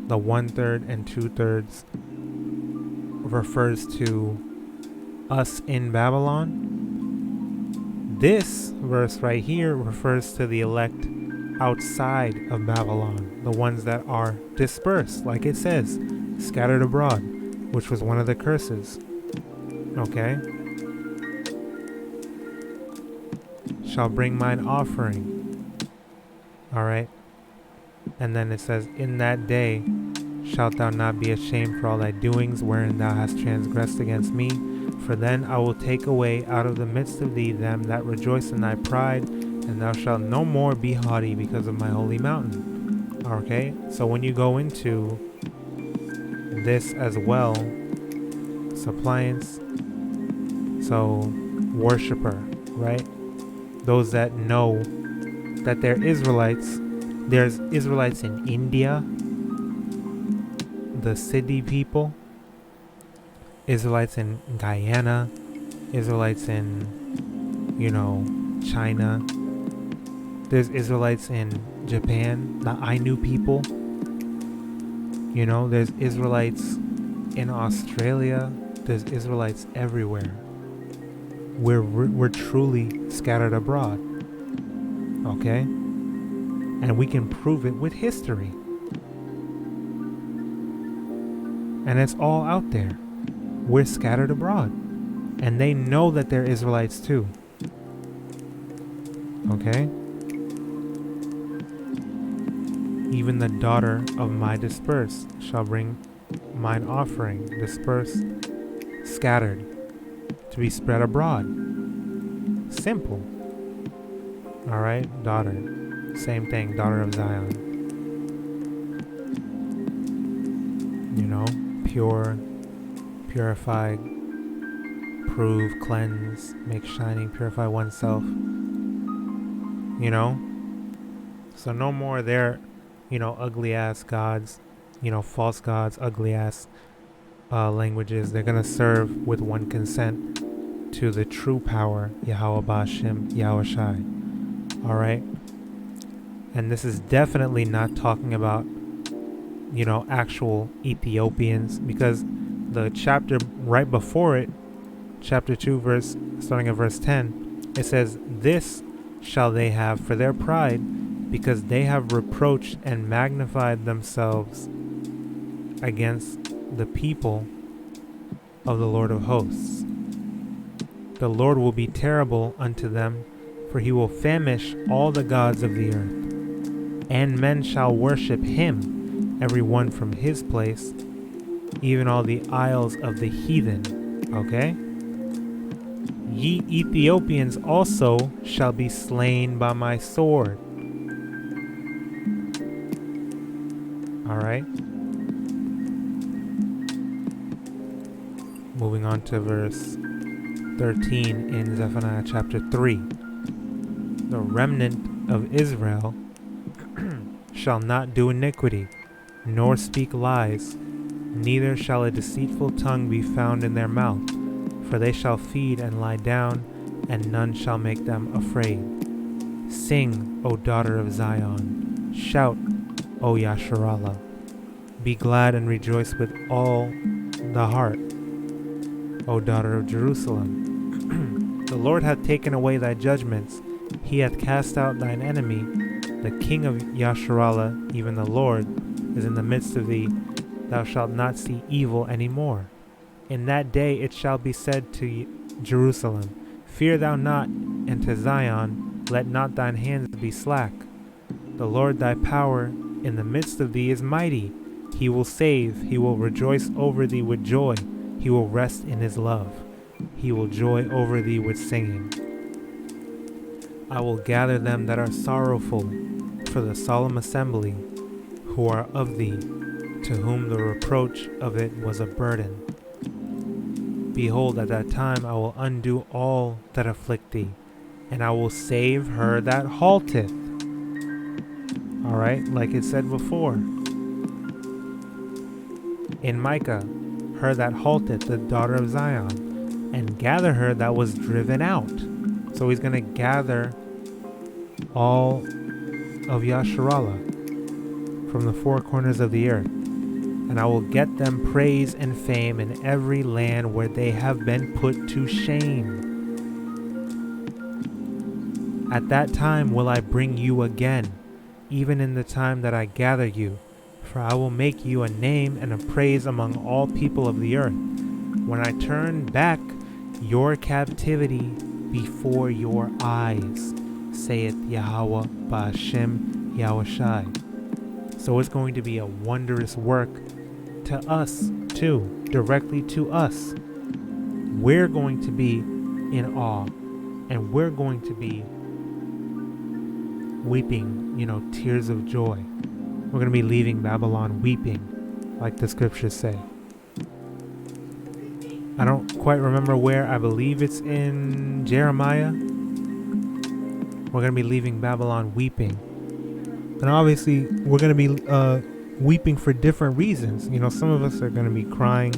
the 1/3 and 2/3 refers to us in Babylon. This verse right here refers to the elect outside of Babylon, the ones that are dispersed, like it says, scattered abroad, which was one of the curses. Okay? Shall bring mine offering. Alright? And then it says, in that day shalt thou not be ashamed for all thy doings wherein thou hast transgressed against me, for then I will take away out of the midst of thee them that rejoice in thy pride, and thou shalt no more be haughty because of my holy mountain. Okay? So when you go into this as well, suppliants, so worshiper, right? Those that know that they're Israelites. There's Israelites in India, the Siddhi people, Israelites in Guyana, Israelites in, China. There's Israelites in Japan, the Ainu people. There's Israelites in Australia. There's Israelites everywhere. We're truly scattered abroad. Okay? And we can prove it with history. And it's all out there. We're scattered abroad. And they know that they're Israelites too. Okay? Even the daughter of my dispersed shall bring mine offering, dispersed, scattered, to be spread abroad. Simple. Alright, daughter. Same thing, daughter of Zion. Pure, purified, prove, cleanse, make shining, purify oneself. So no more there, ugly ass gods, false gods, ugly ass languages. They're gonna serve with one consent to the true power, YAHAWASHAM YAHAWASHI. Alright? And this is definitely not talking about, actual Ethiopians, because the chapter right before it, chapter 2, starting at verse 10, it says, this shall they have for their pride, because they have reproached and magnified themselves against the people of the Lord of hosts. The Lord will be terrible unto them, for he will famish all the gods of the earth. And men shall worship him, every one from his place, even all the isles of the heathen. Okay? Ye Ethiopians also shall be slain by my sword. right? Moving on to verse 13 in Zephaniah chapter 3. The remnant of Israel shall not do iniquity, nor speak lies, neither shall a deceitful tongue be found in their mouth, for they shall feed and lie down, and none shall make them afraid. Sing, O daughter of Zion, shout, O Yasharallah. Be glad and rejoice with all the heart, O daughter of Jerusalem. The Lord hath taken away thy judgments, he hath cast out thine enemy. The King of Yasharallah, even the Lord, is in the midst of thee. Thou shalt not see evil any more. In that day it shall be said to Jerusalem, Fear thou not, and to Zion, let not thine hands be slack. The Lord thy power in the midst of thee is mighty. He will save, he will rejoice over thee with joy. He will rest in his love. He will joy over thee with singing. I will gather them that are sorrowful for the solemn assembly, who are of thee, to whom the reproach of it was a burden. Behold, at that time I will undo all that afflict thee, and I will save her that halteth. Alright, like it said before. In Micah, her that halteth, the daughter of Zion, and gather her that was driven out. So he's going to gather all of Yasharallah from the four corners of the earth. And I will get them praise and fame in every land where they have been put to shame. At that time will I bring you again, even in the time that I gather you. For I will make you a name and a praise among all people of the earth, when I turn back your captivity before your eyes, saith Yahawah BAHASHAM YAHWASHI. So it's going to be a wondrous work to us too, directly to us. We're going to be in awe, and we're going to be weeping, tears of joy. We're going to be leaving Babylon weeping, like the scriptures say. I don't quite remember where. I believe it's in Jeremiah. We're going to be leaving Babylon weeping. And obviously, we're going to be weeping for different reasons. Some of us are going to be crying.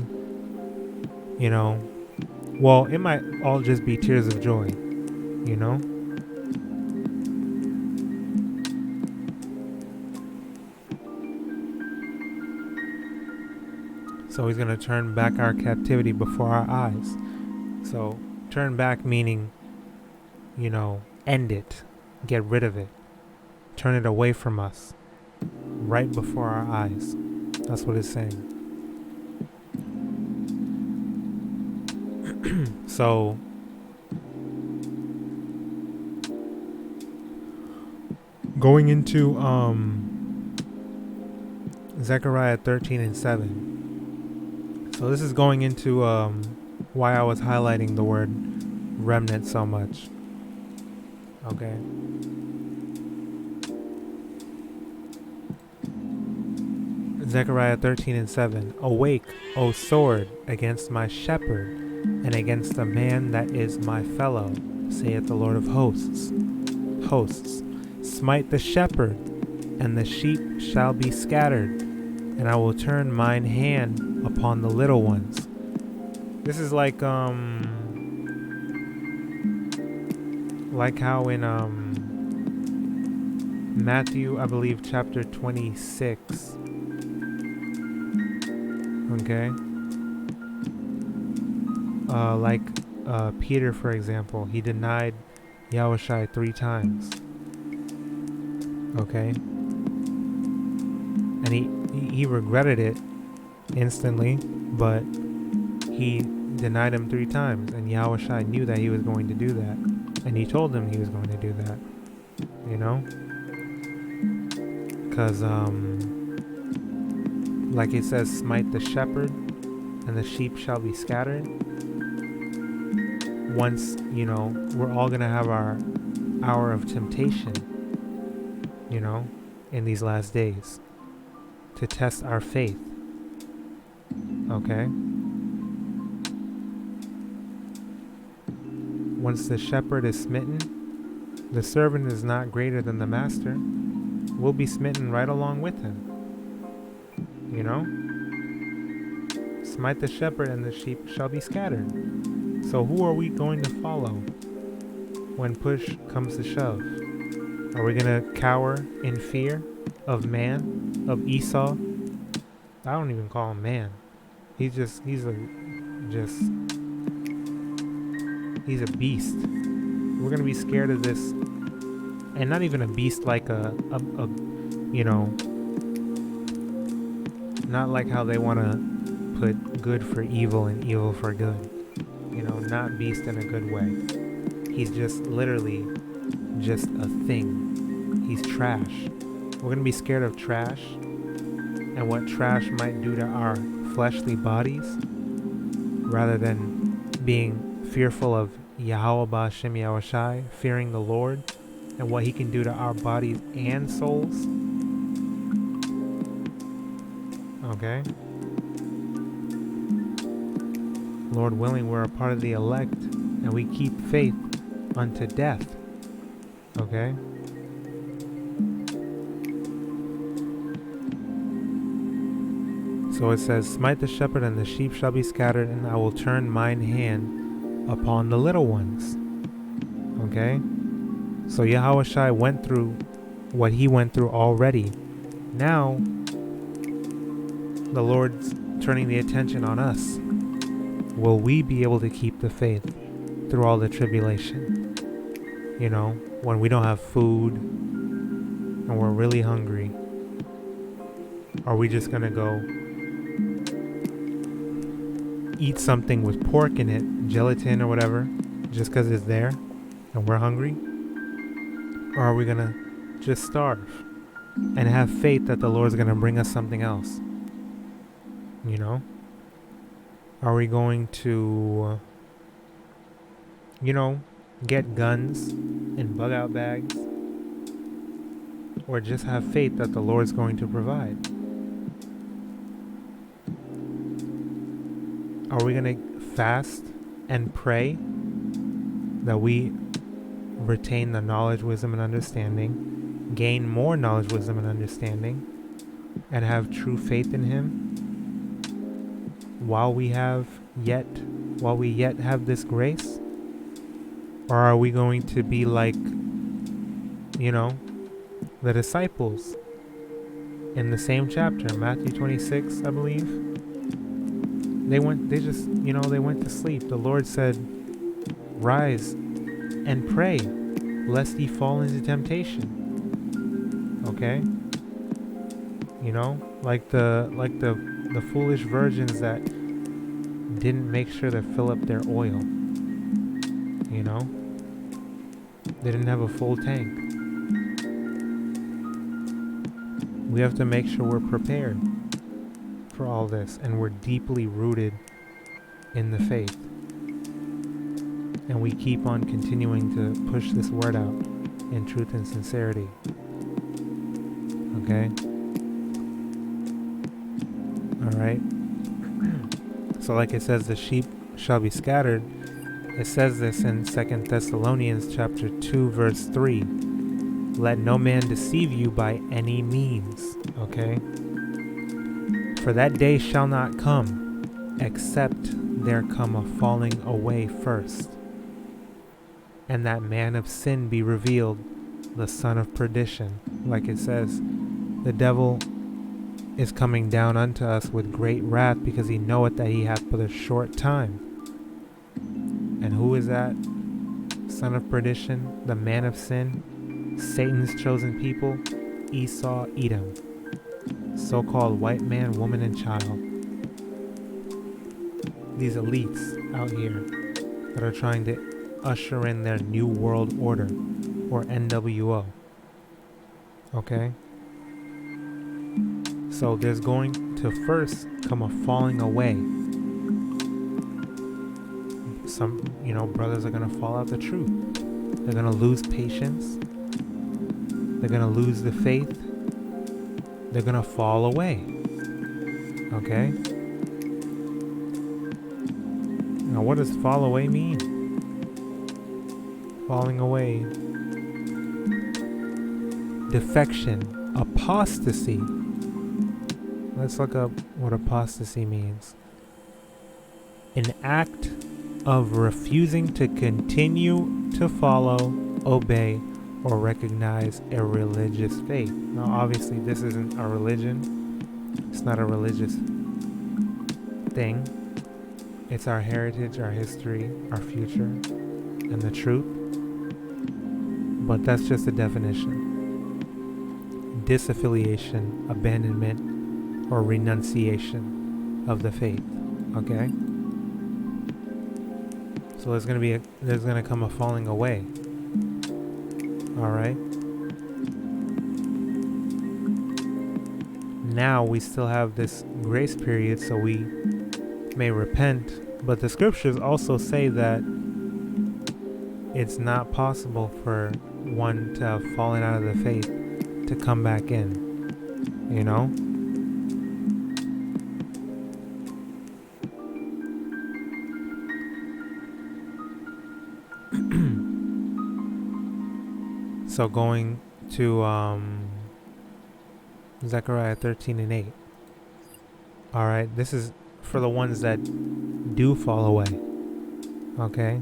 Well, it might all just be tears of joy, So he's going to turn back our captivity before our eyes. So turn back meaning, end it. Get rid of it. Turn it away from us. Right before our eyes. That's what it's saying. So going into Zechariah 13 and 7. So this is going into why I was highlighting the word remnant so much. Okay. Zechariah 13 and 7. Awake, O sword, against my shepherd, and against the man that is my fellow, saith the Lord of hosts. Hosts, smite the shepherd, and the sheep shall be scattered, and I will turn mine hand upon the little ones. This is like how in Matthew, I believe, chapter 26. Okay. Peter, for example, he denied Yahawashi 3 times. Okay. And he regretted it instantly, but he denied him 3 times, and Yahawashi knew that he was going to do that, and he told him he was going to do that, because like it says, smite the shepherd and the sheep shall be scattered. Once we're all gonna have our hour of temptation in these last days. to test our faith. Okay? Once the shepherd is smitten, the servant is not greater than the master. We'll be smitten right along with him. You know? Smite the shepherd and the sheep shall be scattered. So who are we going to follow when push comes to shove? Are we going to cower in fear of man, of Esau? I don't even call him man. He's a beast. We're going to be scared of this, and not even a beast like a you know, not like how they want to put good for evil and evil for good. You know, not beast in a good way. He's just literally just a thing. He's trash. We're going to be scared of trash and what trash might do to our fleshly bodies, rather than being fearful of YAHAWAH BAHASHAM YAHAWASHI, fearing the Lord and what he can do to our bodies and souls. Okay? Lord willing, we're a part of the elect and we keep faith unto death. Okay? So it says, smite the shepherd and the sheep shall be scattered, and I will turn mine hand upon the little ones. Okay? So YAHAWASHI went through what he went through already. Now, the Lord's turning the attention on us. Will we be able to keep the faith through all the tribulation? You know, when we don't have food and we're really hungry. Are we just going to go eat something with pork in it, gelatin or whatever, just because it's there and we're hungry? Or are we going to just starve and have faith that the Lord's going to bring us something else? You know? Are we going to, you know, get guns and bug out bags? Or just have faith that the Lord's going to provide? Are we going to fast and pray that we retain the knowledge, wisdom, and understanding, gain more knowledge, wisdom, and understanding, and have true faith in him while we yet have this grace? Or are we going to be like, you know, the disciples in the same chapter, Matthew 26, I believe? They went to sleep. The Lord said, rise and pray, lest ye fall into temptation. Okay? You know, like the foolish virgins that didn't make sure to fill up their oil. You know? They didn't have a full tank. We have to make sure we're prepared for all this, and we're deeply rooted in the faith, and we keep on continuing to push this word out in truth and sincerity. Okay? Alright? So like it says, the sheep shall be scattered. It says this in 2 Thessalonians chapter 2 verse 3. Let no man deceive you by any means. Okay? For that day shall not come, except there come a falling away first, and that man of sin be revealed, the son of perdition. Like it says, the devil is coming down unto us with great wrath, because he knoweth that he hath but a short time. And who is that son of perdition, the man of sin? Satan's chosen people, Esau, Edom. So-called white man, woman, and child. These elites out here that are trying to usher in their New World Order, or NWO. Okay? So there's going to first come a falling away. Some, brothers are going to fall out the truth. They're going to lose patience. They're going to lose the faith. They're they're going to fall away. Okay? Now, what does fall away mean? Falling away. Defection. Apostasy. Let's look up what apostasy means. An act of refusing to continue to follow, obey, or recognize a religious faith. Now, obviously, this isn't a religion. It's not a religious thing. It's our heritage, our history, our future, and the truth. But that's just a definition. Disaffiliation, abandonment, or renunciation of the faith. Okay? So there's gonna come a falling away. Alright? Now we still have this grace period, so we may repent, but the scriptures also say that it's not possible for one to have fallen out of the faith to come back in, you know? So going to Zechariah 13 and 8. Alright, this is for the ones that do fall away. Okay?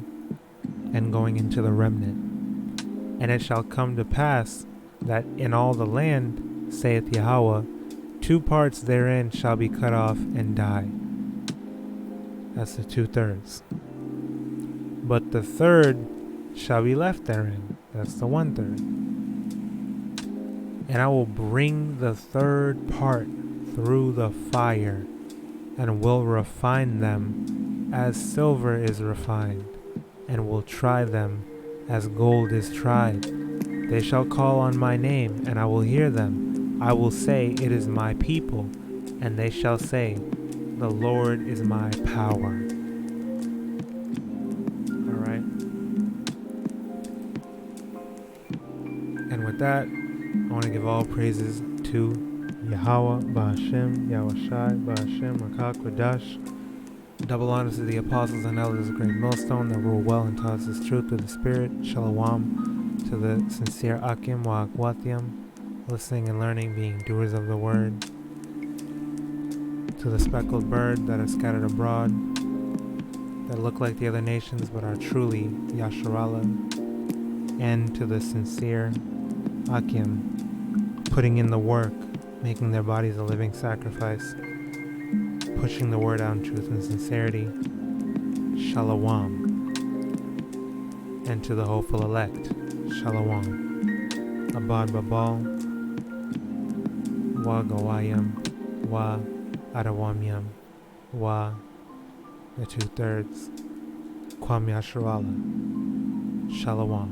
And going into the remnant. And it shall come to pass that in all the land, saith Yahweh, 2 parts therein shall be cut off and die. That's the 2/3. But the third shall be left therein. That's the 1/3. And I will bring the third part through the fire, and will refine them as silver is refined, and will try them as gold is tried. They shall call on my name, and I will hear them. I will say, it is my people, and they shall say, the Lord is my power. Alright? And with that, I want to give all praises to Yahawah, BAHASHAM, YAHAWASHI, BAHASHAM, QADASH. Double honors to the apostles and elders of Great Millstone that rule well and taught us this truth through the Spirit. Shalom to the sincere Akim wa Akwathiam, listening and learning, being doers of the word. To the speckled bird that are scattered abroad, that look like the other nations but are truly Yasharallah. And to the sincere Akim, putting in the work, making their bodies a living sacrifice, pushing the word out in truth and sincerity. Shalom. And to the hopeful elect, Shalom. Abad Babal, YAHAWAH, YAHAWADAH, the 2/3, Kwam Yasharallah. Shalom.